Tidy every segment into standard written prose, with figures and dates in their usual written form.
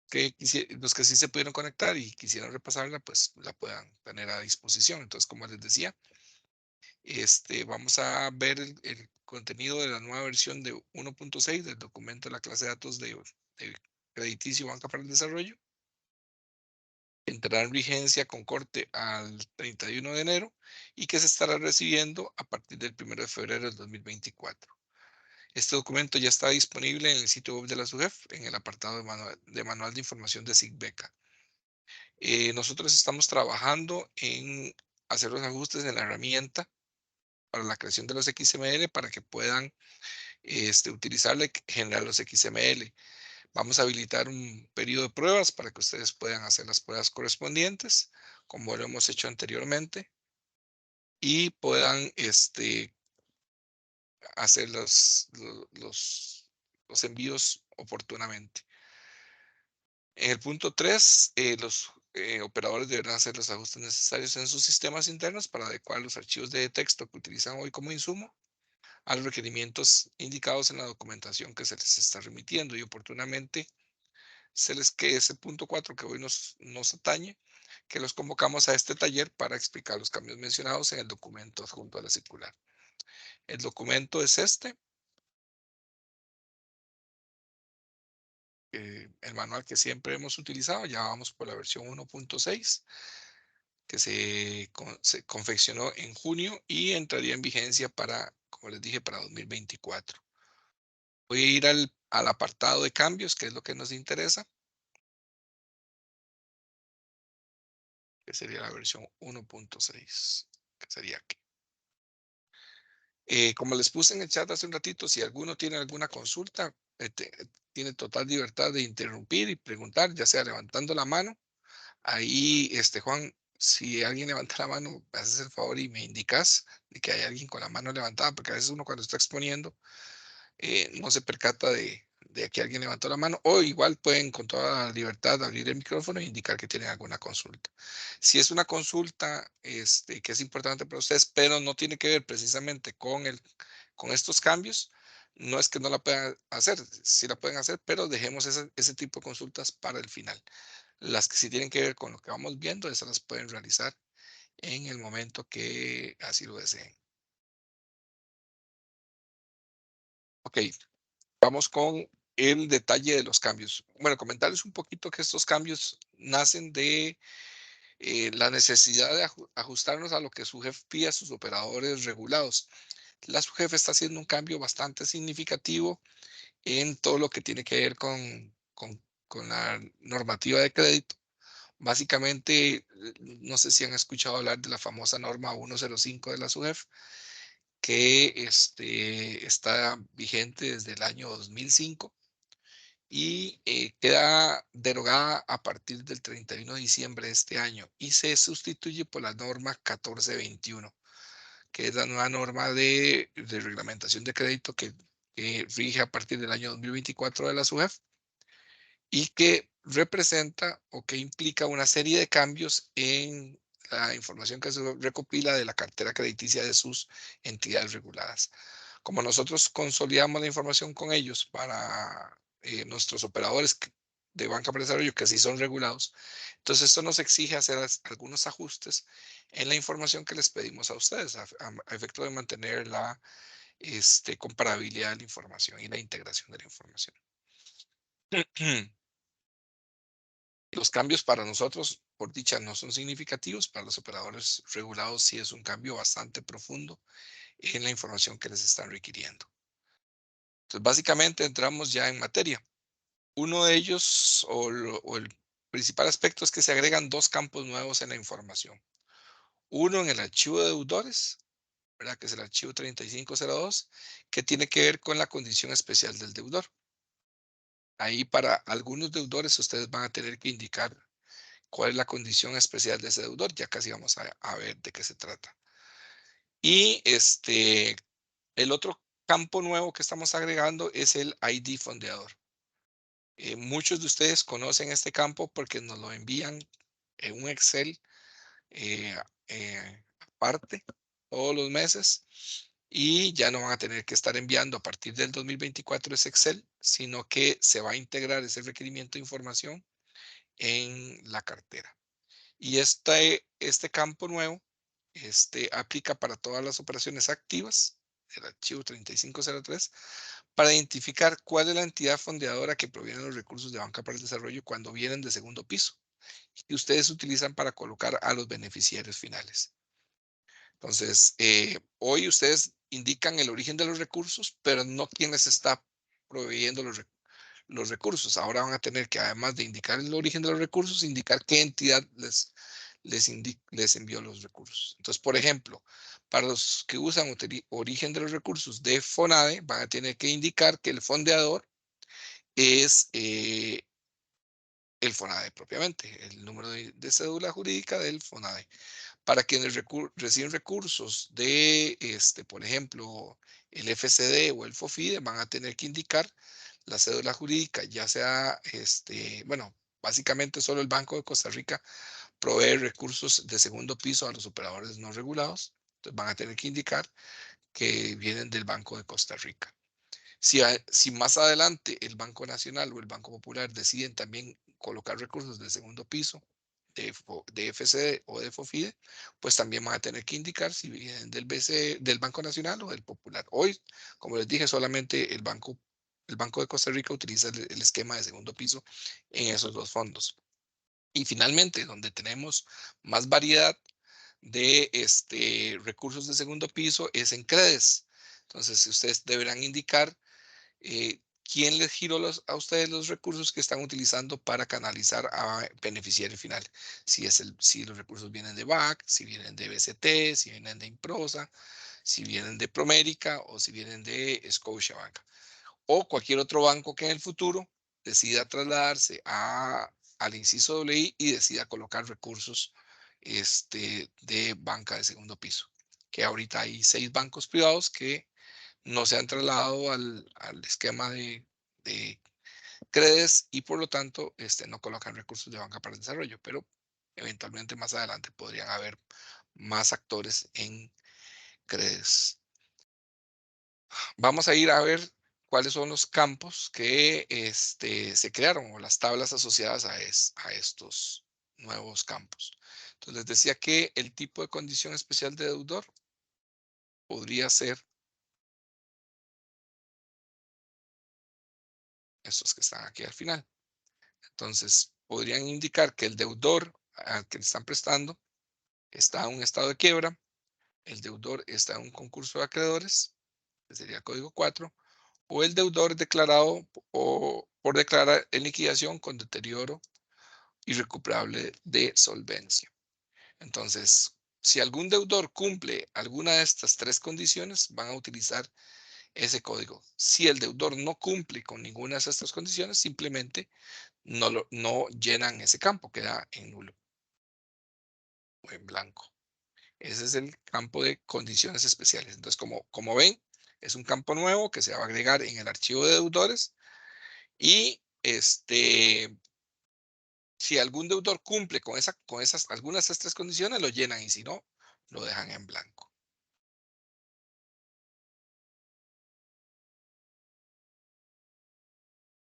los que sí se pudieron conectar y quisieran repasarla, pues la puedan tener a disposición. Entonces, como les decía, vamos a ver el contenido de la nueva versión de 1.6 del documento de la clase de datos de crediticio Banca para el Desarrollo. Entrará en vigencia con corte al 31 de enero y que se estará recibiendo a partir del 1 de febrero del 2024. Este documento ya está disponible en el sitio web de la SUGEF en el apartado de manual de información de SIGBECA. Nosotros estamos trabajando en hacer los ajustes en la herramienta para la creación de los XML para que puedan utilizarla y generar los XML. Vamos a habilitar un periodo de pruebas para que ustedes puedan hacer las pruebas correspondientes, como lo hemos hecho anteriormente, y puedan hacer los envíos oportunamente. En el punto 3, los operadores deberán hacer los ajustes necesarios en sus sistemas internos para adecuar los archivos de texto que utilizan hoy como insumo a los requerimientos indicados en la documentación que se les está remitiendo, y oportunamente que es el punto 4 que hoy nos atañe, que los convocamos a este taller para explicar los cambios mencionados en el documento adjunto a la circular. El documento es el manual que siempre hemos utilizado. Ya vamos por la versión 1.6 que se confeccionó en junio y entraría en vigencia para, como les dije, para 2024. Voy a ir al apartado de cambios, que es lo que nos interesa, que sería la versión 1.6, que sería aquí. Como les puse en el chat hace un ratito, si alguno tiene alguna consulta, tiene total libertad de interrumpir y preguntar, ya sea levantando la mano. Ahí, Juan, si alguien levanta la mano, me haces el favor y me indicas de que hay alguien con la mano levantada, porque a veces uno cuando está exponiendo no se percata de que alguien levantó la mano, o igual pueden con toda libertad abrir el micrófono e indicar que tienen alguna consulta. Si es una consulta que es importante para ustedes, pero no tiene que ver precisamente con estos cambios, no es que no la puedan hacer, sí la pueden hacer, pero dejemos ese tipo de consultas para el final. Las que sí tienen que ver con lo que vamos viendo, esas las pueden realizar en el momento que así lo deseen. Ok, vamos con el detalle de los cambios. Bueno, comentarles un poquito que estos cambios nacen de la necesidad de ajustarnos a lo que su jefe pide a sus operadores regulados. La su jefe está haciendo un cambio bastante significativo en todo lo que tiene que ver con la normativa de crédito. Básicamente, no sé si han escuchado hablar de la famosa norma 105 de la SUGEF, que está vigente desde el año 2005 y queda derogada a partir del 31 de diciembre de este año y se sustituye por la norma 1421, que es la nueva norma de reglamentación de crédito que rige a partir del año 2024 de la SUGEF y que representa o que implica una serie de cambios en la información que se recopila de la cartera crediticia de sus entidades reguladas. Como nosotros consolidamos la información con ellos para nuestros operadores de banca para desarrollo que sí son regulados, entonces esto nos exige hacer algunos ajustes en la información que les pedimos a ustedes a efecto de mantener la comparabilidad de la información y la integración de la información. Los cambios para nosotros, por dicha, no son significativos. Para los operadores regulados sí es un cambio bastante profundo en la información que les están requiriendo. Entonces, básicamente entramos ya en materia. Uno de ellos, o el principal aspecto, es que se agregan dos campos nuevos en la información. Uno en el archivo de deudores, ¿verdad? Que es el archivo 3502, que tiene que ver con la condición especial del deudor. Ahí para algunos deudores ustedes van a tener que indicar cuál es la condición especial de ese deudor. Ya casi vamos a ver de qué se trata. Y el otro campo nuevo que estamos agregando es el ID fondeador. Muchos de ustedes conocen este campo porque nos lo envían en un Excel aparte todos los meses y ya no van a tener que estar enviando a partir del 2024 ese Excel, sino que se va a integrar ese requerimiento de información en la cartera. Y este campo nuevo aplica para todas las operaciones activas del archivo 3503 para identificar cuál es la entidad fondeadora que proviene de los recursos de Banca para el Desarrollo cuando vienen de segundo piso y ustedes utilizan para colocar a los beneficiarios finales. Entonces, hoy ustedes indican el origen de los recursos, pero no quién les está proveyendo los recursos. Ahora van a tener que, además de indicar el origen de los recursos, indicar qué entidad les envió los recursos. Entonces, por ejemplo, para los que usan origen de los recursos de FONADE, van a tener que indicar que el fondeador es el FONADE propiamente, el número de cédula jurídica del FONADE. Para quienes reciben recursos de, por ejemplo, el FCD o el FOFIDE, van a tener que indicar la cédula jurídica, ya sea, bueno, básicamente solo el Banco de Costa Rica provee recursos de segundo piso a los operadores no regulados. Entonces van a tener que indicar que vienen del Banco de Costa Rica. Si más adelante el Banco Nacional o el Banco Popular deciden también colocar recursos de segundo piso, de FCD o de FOFIDE, pues también van a tener que indicar si vienen del Banco Nacional o del Popular. Hoy, como les dije, solamente el Banco de Costa Rica utiliza el esquema de segundo piso en esos dos fondos. Y finalmente, donde tenemos más variedad de recursos de segundo piso es en CREDES. Entonces, ustedes deberán indicar quién les giró a ustedes los recursos que están utilizando para canalizar a beneficiario final. Si los recursos vienen de BAC, si vienen de BCT, si vienen de Improsa, si vienen de Promérica o si vienen de Scotiabank o cualquier otro banco que en el futuro decida trasladarse al inciso WI y decida colocar recursos de banca de segundo piso. Que ahorita hay 6 bancos privados que no se han trasladado al esquema de CREDES y por lo tanto no colocan recursos de banca para el desarrollo, pero eventualmente más adelante podrían haber más actores en CREDES. Vamos a ir a ver cuáles son los campos que se crearon o las tablas asociadas a estos nuevos campos. Entonces les decía que el tipo de condición especial de deudor podría ser estos que están aquí al final. Entonces podrían indicar que el deudor al que le están prestando está en un estado de quiebra, el deudor está en un concurso de acreedores, que sería el código 4, o el deudor declarado o por declarar en liquidación con deterioro irrecuperable de solvencia. Entonces, si algún deudor cumple alguna de estas 3 condiciones, van a utilizar ese código. Si el deudor no cumple con ninguna de estas condiciones, simplemente no llenan ese campo, queda en nulo o en blanco. Ese es el campo de condiciones especiales. Entonces, como ven, es un campo nuevo que se va a agregar en el archivo de deudores y si algún deudor cumple con algunas de estas 3 condiciones, lo llenan y si no, lo dejan en blanco.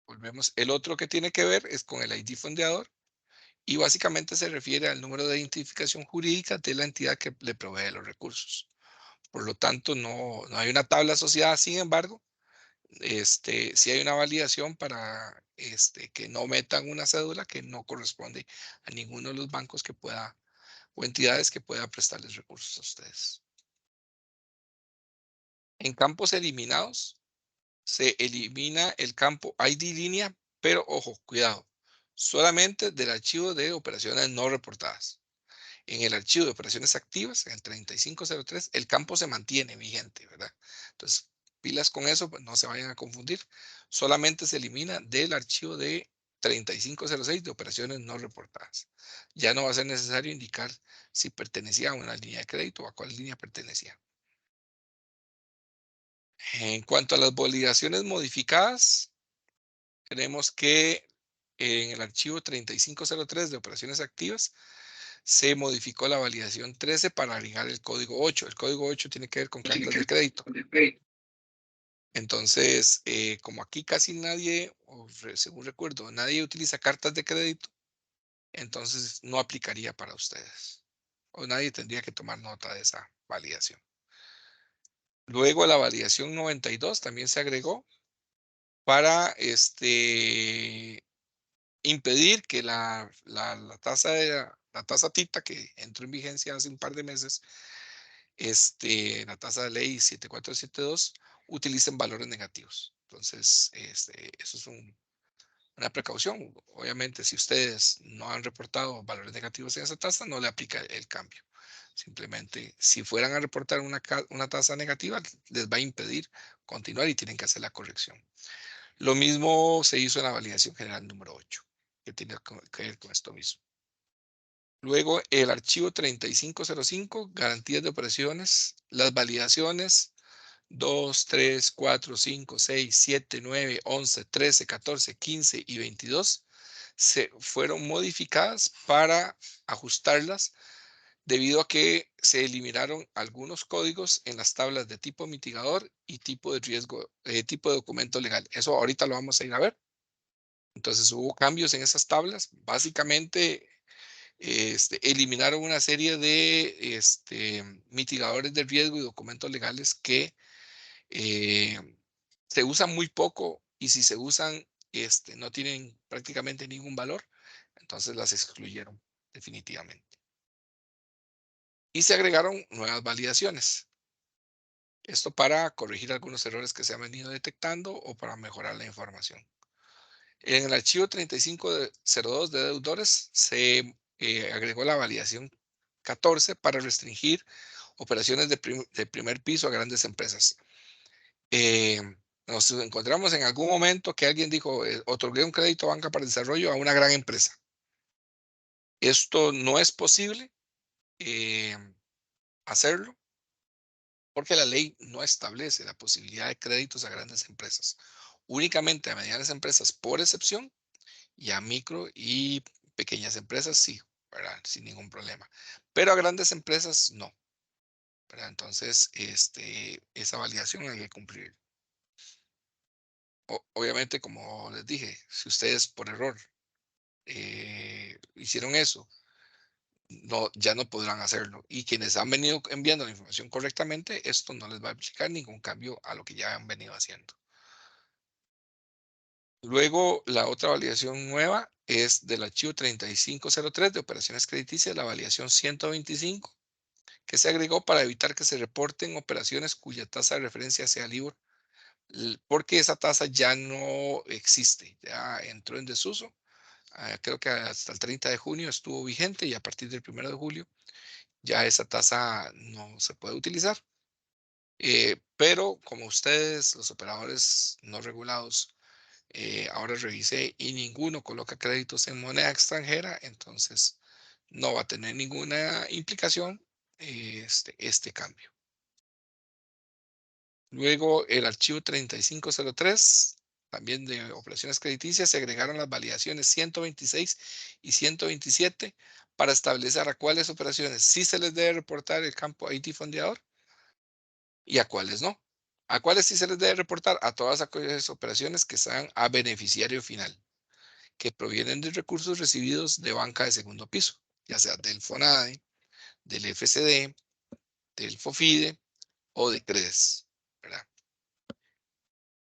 Volvemos. El otro que tiene que ver es con el ID fondeador y básicamente se refiere al número de identificación jurídica de la entidad que le provee los recursos. Por lo tanto, no hay una tabla asociada. Sin embargo, sí hay una validación para que no metan una cédula que no corresponde a ninguno de los bancos que pueda o entidades que puedan prestarles recursos a ustedes. En campos eliminados, se elimina el campo ID línea, pero ojo, cuidado, solamente del archivo de operaciones no reportadas. En el archivo de operaciones activas, en el 3503, el campo se mantiene vigente, ¿verdad? Entonces, pilas con eso, pues no se vayan a confundir. Solamente se elimina del archivo de 3506 de operaciones no reportadas. Ya no va a ser necesario indicar si pertenecía a una línea de crédito o a cuál línea pertenecía. En cuanto a las validaciones modificadas, tenemos que en el archivo 3503 de operaciones activas se modificó la validación 13 para agregar el código 8. El código 8 tiene que ver con cartas de crédito. Entonces, como aquí casi nadie, según recuerdo, nadie utiliza cartas de crédito, entonces no aplicaría para ustedes. O nadie tendría que tomar nota de esa validación. Luego la validación 92 también se agregó para impedir que la tasa la tasa TITA que entró en vigencia hace un par de meses, la tasa de ley 7472, utilicen valores negativos. Entonces, eso es una precaución. Obviamente, si ustedes no han reportado valores negativos en esa tasa, no le aplica el cambio. Simplemente, si fueran a reportar una tasa negativa, les va a impedir continuar y tienen que hacer la corrección. Lo mismo se hizo en la validación general número 8, que tiene que ver con esto mismo. Luego, el archivo 3505, garantías de operaciones, las validaciones 2, 3, 4, 5, 6, 7, 9, 11, 13, 14, 15 y 22 se fueron modificadas para ajustarlas debido a que se eliminaron algunos códigos en las tablas de tipo mitigador y tipo de riesgo, tipo de documento legal. Eso ahorita lo vamos a ir a ver. Entonces hubo cambios en esas tablas. Básicamente eliminaron una serie de mitigadores de riesgo y documentos legales que eh, se usan muy poco y si se usan no tienen prácticamente ningún valor. Entonces las excluyeron definitivamente. Y se agregaron nuevas validaciones. Esto para corregir algunos errores que se han venido detectando o para mejorar la información. En el archivo 3502 de deudores se agregó la validación 14 para restringir operaciones de primer piso a grandes empresas. Eh, nos encontramos en algún momento que alguien dijo, otorgué un crédito banca para el desarrollo a una gran empresa. Esto no es posible eh, hacerlo porque la ley no establece la posibilidad de créditos a grandes empresas. Únicamente a medianas empresas por excepción y a micro y pequeñas empresas sí, ¿verdad? Sin ningún problema. Pero a grandes empresas no, ¿verdad? Entonces, esa validación hay que cumplir. Obviamente, como les dije, si ustedes por error hicieron eso, no, ya no podrán hacerlo. Y quienes han venido enviando la información correctamente, esto no les va a aplicar ningún cambio a lo que ya han venido haciendo. Luego, la otra validación nueva es del archivo 3503 de operaciones crediticias, la validación 125, que se agregó para evitar que se reporten operaciones cuya tasa de referencia sea LIBOR, porque esa tasa ya no existe, ya entró en desuso. Creo que hasta el 30 de junio estuvo vigente y a partir del 1 de julio ya esa tasa no se puede utilizar. Pero como ustedes, los operadores no regulados, ahora revisé y ninguno coloca créditos en moneda extranjera, entonces no va a tener ninguna implicación este cambio. Luego el archivo 3503, también de operaciones crediticias, se agregaron las validaciones 126 y 127 para establecer a cuáles operaciones sí se les debe reportar el campo IT fondeador y a cuáles no. A cuáles sí se les debe reportar a todas aquellas operaciones que sean a beneficiario final, que provienen de recursos recibidos de banca de segundo piso, ya sea del FONADE, del FCD, del FOFIDE o de CREDES, ¿verdad?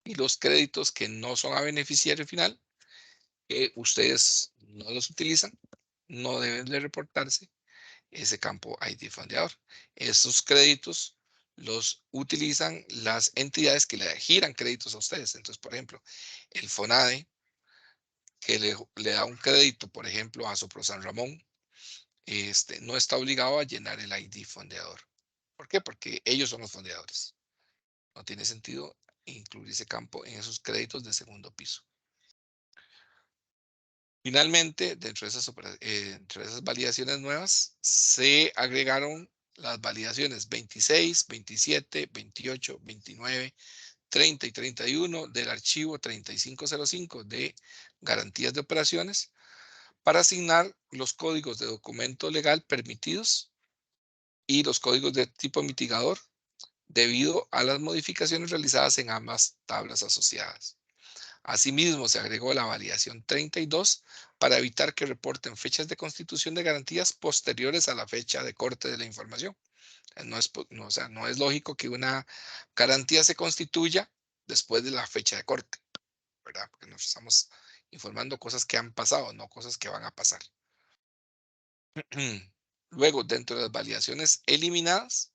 Y los créditos que no son a beneficiario final, que ustedes no los utilizan, no deben de reportarse ese campo ID fondeador. Esos créditos los utilizan las entidades que le giran créditos a ustedes. Entonces, por ejemplo, el FONADE, que le da un crédito, por ejemplo, a Sopro San Ramón, no está obligado a llenar el ID fondeador. ¿Por qué? Porque ellos son los fondeadores. No tiene sentido incluir ese campo en esos créditos de segundo piso. Finalmente, dentro de esas validaciones nuevas, se agregaron las validaciones 26, 27, 28, 29, 30 y 31 del archivo 3505 de garantías de operaciones para asignar los códigos de documento legal permitidos y los códigos de tipo mitigador debido a las modificaciones realizadas en ambas tablas asociadas. Asimismo, se agregó la validación 32 para evitar que reporten fechas de constitución de garantías posteriores a la fecha de corte de la información. No es, no, o sea, no es lógico que una garantía se constituya después de la fecha de corte, ¿verdad? Porque nos estamos informando cosas que han pasado, no cosas que van a pasar. Luego, dentro de las validaciones eliminadas,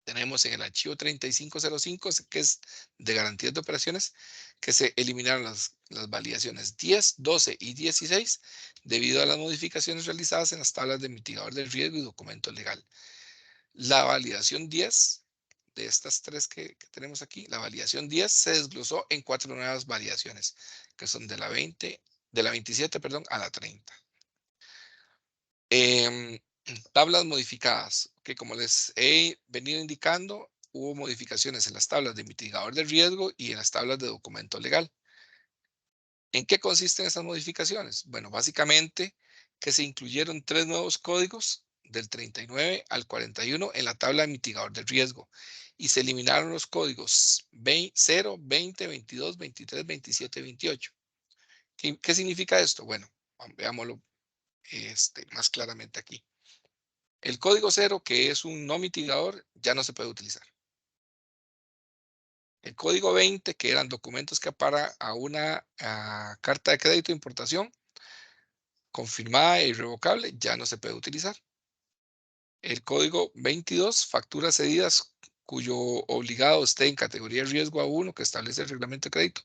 tenemos en el archivo 3505, que es de garantías de operaciones, que se eliminaron las validaciones 10, 12 y 16 debido a las modificaciones realizadas en las tablas de mitigador de riesgo y documento legal. La validación 10 de estas tres que tenemos aquí, la validación 10 se desglosó en 4 nuevas validaciones, que son de la 27, perdón, a la 30. Tablas modificadas, que como les he venido indicando, hubo modificaciones en las tablas de mitigador de riesgo y en las tablas de documento legal. ¿En qué consisten esas modificaciones? Bueno, básicamente que se incluyeron 3 nuevos códigos del 39 al 41 en la tabla de mitigador de riesgo y se eliminaron los códigos 0, 20, 22, 23, 27 y 28. ¿Qué significa esto? Bueno, veámoslo más claramente aquí. El código 0, que es un no mitigador, ya no se puede utilizar. El código 20, que eran documentos que para a una carta de crédito de importación confirmada e irrevocable, ya no se puede utilizar. El código 22, facturas cedidas cuyo obligado esté en categoría de riesgo A1 que establece el reglamento de crédito,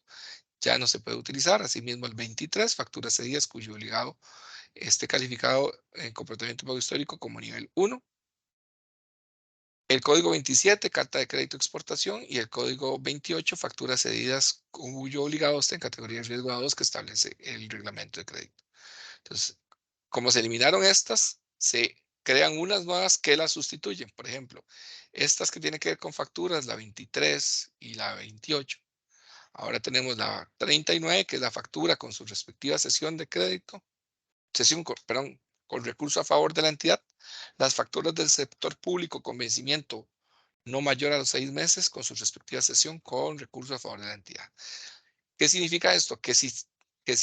ya no se puede utilizar. Asimismo, el 23, facturas cedidas cuyo obligado esté calificado en comportamiento pago histórico como nivel 1. El código 27, carta de crédito exportación, y el código 28, facturas cedidas cuyo obligado esté en categoría de riesgo A2 que establece el reglamento de crédito. Entonces, como se eliminaron estas, se crean unas nuevas que las sustituyen. Por ejemplo, estas que tienen que ver con facturas, la 23 y la 28. Ahora tenemos la 39, que es la factura con su respectiva sesión de crédito, perdón, con recurso a favor de la entidad. Las facturas del sector público con vencimiento no mayor a los 6 meses con su respectiva sesión con recurso a favor de la entidad. ¿Qué significa esto? Que si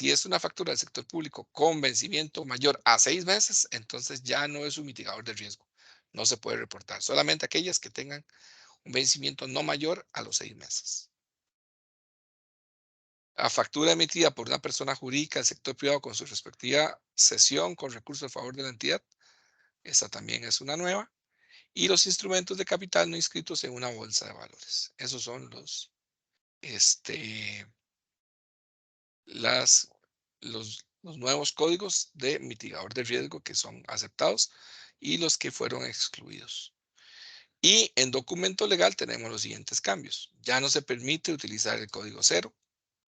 es una factura del sector público con vencimiento mayor a 6 meses, entonces ya no es un mitigador de riesgo. No se puede reportar. Solamente aquellas que tengan un vencimiento no mayor a los 6 meses. La factura emitida por una persona jurídica del sector privado con su respectiva sesión con recurso a favor de la entidad, esta también es una nueva. Y los instrumentos de capital no inscritos en una bolsa de valores. Esos son este, los nuevos códigos de mitigador de riesgo que son aceptados y los que fueron excluidos. Y en documento legal tenemos los siguientes cambios. Ya no se permite utilizar el código 0,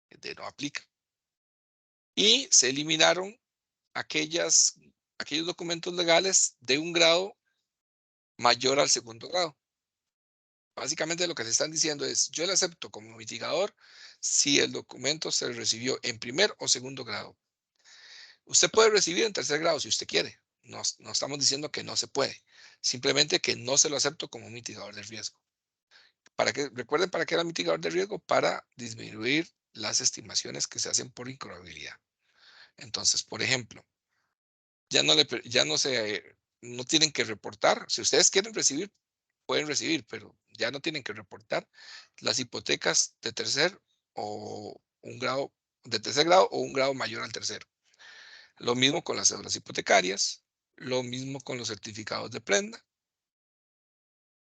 de no aplica. Y se eliminaron aquellos documentos legales de un grado mayor al segundo grado. Básicamente lo que se están diciendo es, yo le acepto como mitigador si el documento se recibió en primer o segundo grado. Usted puede recibir en tercer grado si usted quiere. No, no estamos diciendo que no se puede. Simplemente que no se lo acepto como mitigador de riesgo. Recuerden para qué era mitigador de riesgo, para disminuir las estimaciones que se hacen por incurabilidad. Entonces, por ejemplo, no tienen que reportar. Si ustedes quieren recibir, pueden recibir, pero ya no tienen que reportar las hipotecas de tercer grado o un grado mayor al tercero. Lo mismo con las cédulas hipotecarias, lo mismo con los certificados de prenda,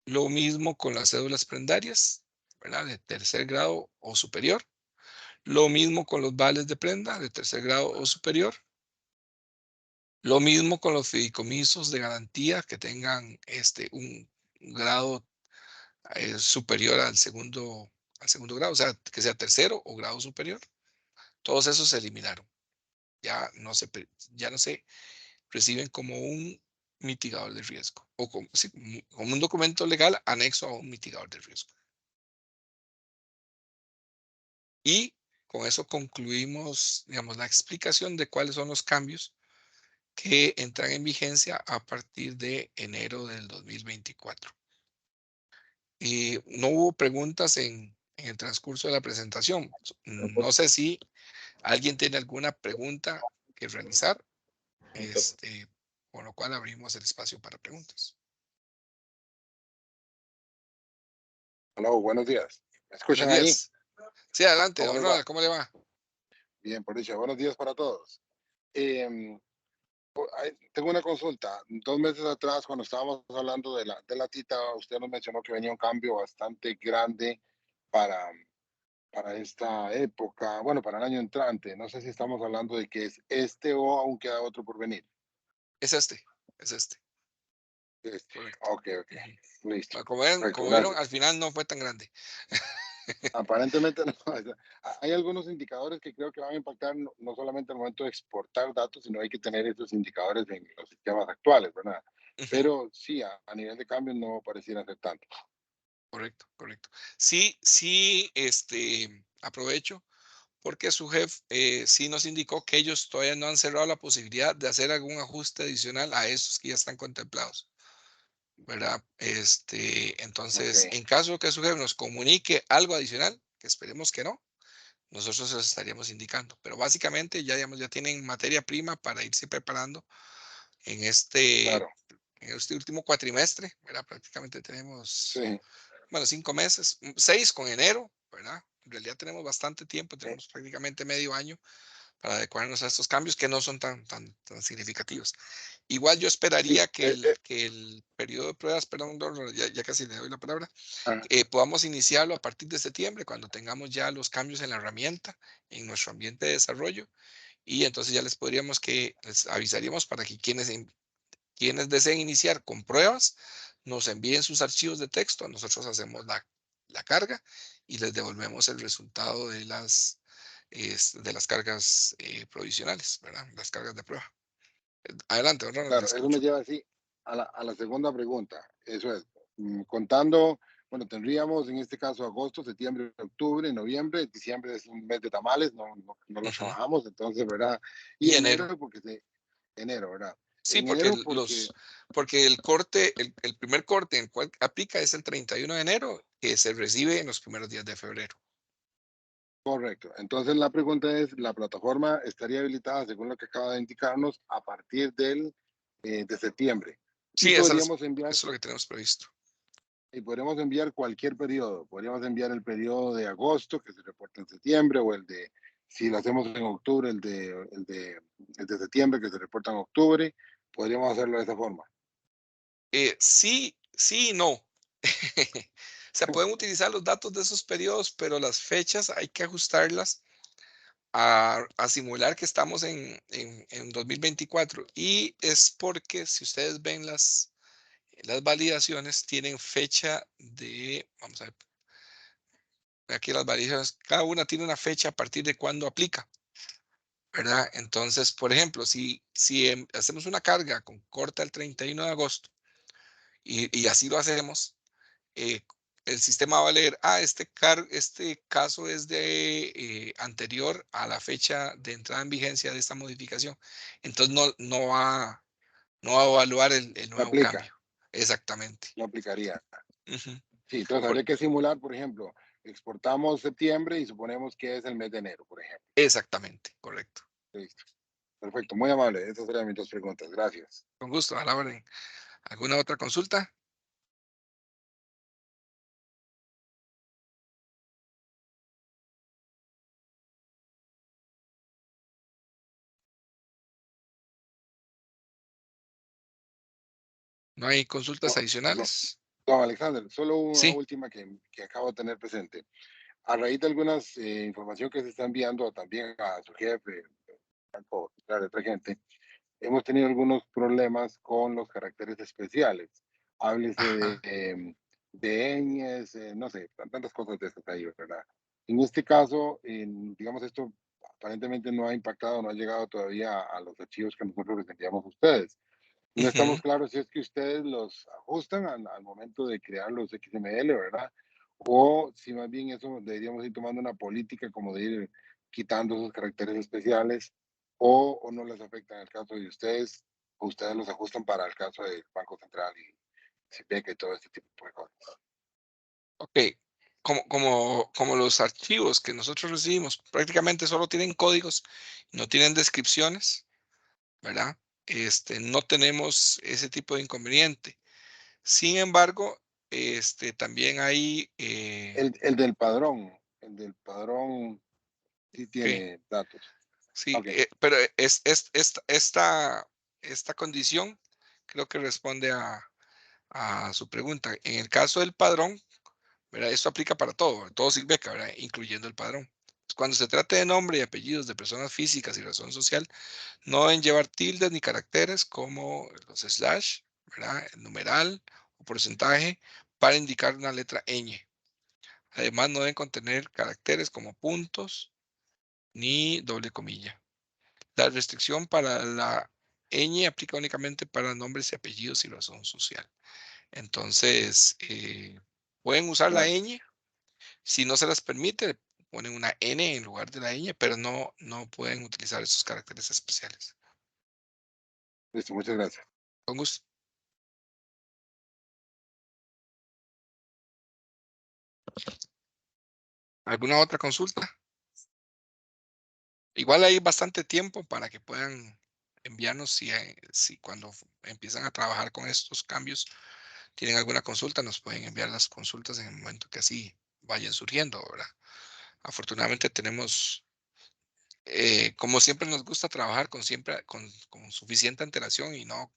lo mismo con las cédulas prendarias, ¿verdad? De tercer grado o superior, lo mismo con los vales de prenda de tercer grado o superior, lo mismo con los fideicomisos de garantía que tengan un grado superior al segundo grado, o sea, que sea tercero o grado superior. Todos esos se eliminaron. Ya no se reciben como un mitigador de riesgo o sí, como un documento legal anexo a un mitigador de riesgo. Y con eso concluimos, digamos, la explicación de cuáles son los cambios que entran en vigencia a partir de enero del 2024. Y no hubo preguntas en en el transcurso de la presentación. No sé si alguien tiene alguna pregunta que realizar, con lo cual abrimos el espacio para preguntas. Hola, buenos días. ¿Me Buenos escuchan ahí? días. Sí, adelante, ¿Cómo don les va? Ronald, ¿cómo le va? Bien, por dicho. Buenos días para todos. Em, Tengo una consulta. 2 meses atrás, cuando estábamos hablando de la tita, usted nos mencionó que venía un cambio bastante grande para, para esta época, bueno, para el año entrante. No sé si estamos hablando de que es este o aún queda otro por venir. Es este, es este, Este. correcto. Ok, ok. Ujú. Listo. Bueno, como ven, Perfecto, como vieron, gracias. al final no fue tan grande. Aparentemente no. Hay algunos indicadores que creo que van a impactar no solamente al momento de exportar datos, sino hay que tener esos indicadores en los sistemas actuales, ¿verdad? Ujú, Pero sí, a nivel de cambio no pareciera ser tanto. correcto, correcto. Sí, sí, aprovecho porque su jefe sí nos indicó que ellos todavía no han cerrado la posibilidad de hacer algún ajuste adicional a esos que ya están contemplados, ¿verdad? Ok, Entonces, en caso que su jefe nos comunique algo adicional, que esperemos que no, nosotros les estaríamos indicando. Pero básicamente ya, digamos, ya tienen materia prima para irse preparando en este, claro. en este último cuatrimestre, ¿verdad? Prácticamente tenemos, Sí. 5 meses, 6 con enero, ¿verdad? En realidad tenemos bastante tiempo, eh, tenemos prácticamente medio año para adecuarnos a estos cambios que no son tan significativos. Igual yo sí. esperaría que el periodo de pruebas, perdón, ya casi le doy la palabra, Ah, podamos iniciarlo a partir de septiembre, cuando tengamos ya los cambios en la herramienta, en nuestro ambiente de desarrollo, y entonces ya les avisaríamos para que quienes deseen iniciar con pruebas, nos envíen sus archivos de texto, nosotros hacemos la carga y les devolvemos el resultado de las cargas provisionales, ¿verdad? Las cargas de prueba. Adelante, don Ronald, le claro, eso me escucho. lleva así a la segunda pregunta. Eso es, contando, bueno, tendríamos en este caso agosto, septiembre, octubre, noviembre, diciembre es un mes de tamales, no lo Ujú. trabajamos, entonces, ¿verdad? Y Y enero. enero, porque enero, ¿verdad? Sí, En porque enero, el- porque, los, porque el corte, el primer corte en el cual aplica es el 31 de enero, que se recibe en los primeros días de febrero. correcto. Entonces la pregunta es, ¿la plataforma estaría habilitada, según lo que acaba de indicarnos, a partir de septiembre? Y Sí, podríamos eso enviar es lo que tenemos previsto. Y podríamos enviar cualquier periodo. Podríamos enviar el periodo de agosto, que se reporta en septiembre, o si lo hacemos en octubre, el de septiembre, que se reporta en octubre. Podríamos hacerlo de esa forma. Sí, sí y no. Se pueden utilizar los datos de esos periodos, pero las fechas hay que ajustarlas a simular que estamos en 2024. Y es porque si ustedes ven las validaciones, tienen fecha vamos a ver, aquí las validaciones, cada una tiene una fecha a partir de cuándo aplica, ¿verdad? Entonces, por ejemplo, si hacemos una carga con corta el 31 de agosto y así lo hacemos, eh, el sistema va a leer, este caso es anterior a la fecha de entrada en vigencia de esta modificación. Entonces no va a evaluar el No nuevo aplica, cambio. Exactamente. no aplicaría. Ujú. Sí, entonces Por- habría que simular, por ejemplo, exportamos septiembre y suponemos que es el mes de enero, por ejemplo. exactamente, correcto. Listo. Perfecto, muy amable. Esas serían mis dos preguntas. Gracias. Con gusto, a la orden. ¿Alguna otra consulta? ¿No hay consultas Don, don- adicionales? don Alexander, solo una Sí. última que acabo de tener presente. A raíz de algunas información que se está enviando también a su jefe, o a otra gente, hemos tenido algunos problemas con los caracteres especiales. Háblese Ajá. de ñes, no sé, tantas cosas de estas ahí, ¿verdad? En este caso, digamos, esto aparentemente no ha impactado, no ha llegado todavía a los archivos que nosotros les enviamos a ustedes. No Ujú, estamos claros si es que ustedes los ajustan al momento de crear los XML, ¿verdad? O si más bien eso deberíamos ir tomando una política como de ir quitando esos caracteres especiales o no les afecta en el caso de ustedes, o ustedes los ajustan para el caso del Banco Central y CIPEC y todo este tipo de cosas. ok. como los archivos que nosotros recibimos prácticamente solo tienen códigos, no tienen descripciones, ¿verdad? No tenemos ese tipo de inconveniente. Sin embargo, también hay, El del padrón sí okey, tiene datos. sí, Ok, pero esta condición creo que responde a su pregunta. En el caso del padrón, ¿verdad? Esto aplica para todo, todo Silveca, ¿verdad? Incluyendo el padrón. Cuando se trate de nombre y apellidos de personas físicas y razón social, no deben llevar tildes ni caracteres como los slash, ¿verdad? El numeral o porcentaje para indicar una letra ñ. Además, no deben contener caracteres como puntos ni doble comilla. La restricción para la ñ aplica únicamente para nombres y apellidos y razón social. Entonces, pueden usar la gracias. ñ. Si no se las permite, ponen una N en lugar de la ñ, pero no pueden utilizar esos caracteres especiales. Listo, muchas gracias. Con gusto. ¿Alguna otra consulta? Igual hay bastante tiempo para que puedan enviarnos si cuando empiezan a trabajar con estos cambios tienen alguna consulta, nos pueden enviar las consultas en el momento que así vayan surgiendo, ¿verdad? Afortunadamente tenemos, como siempre nos gusta trabajar con suficiente antelación y no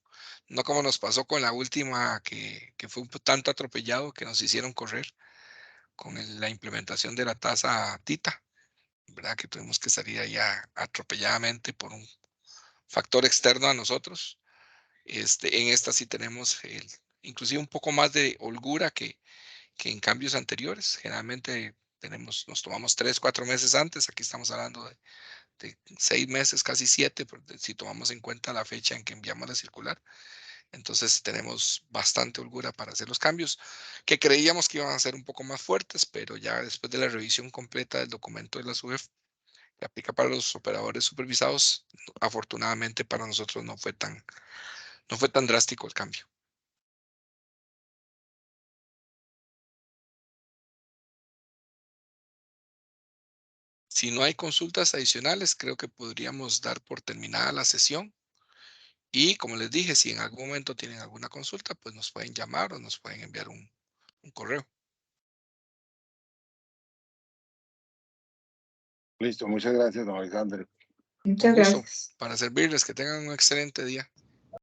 como nos pasó con la última que fue un tanto atropellado que nos hicieron correr con la implementación de la tasa TITA, ¿verdad? Que tuvimos que salir allá atropelladamente por un factor externo a nosotros. En esta sí tenemos inclusive un poco más de holgura que en cambios anteriores. Generalmente nos tomamos 3, 4 meses antes. Aquí estamos hablando de 6 meses, casi 7, si tomamos en cuenta la fecha en que enviamos la circular. Entonces tenemos bastante holgura para hacer los cambios que creíamos que iban a ser un poco más fuertes, pero ya después de la revisión completa del documento de la SUEF que aplica para los operadores supervisados, afortunadamente para nosotros no fue tan drástico el cambio. Si no hay consultas adicionales, creo que podríamos dar por terminada la sesión. Y como les dije, si en algún momento tienen alguna consulta, pues nos pueden llamar o nos pueden enviar un correo. Listo, muchas gracias, don Alexander. Con Muchas gusto gracias. para servirles. Que tengan un excelente día.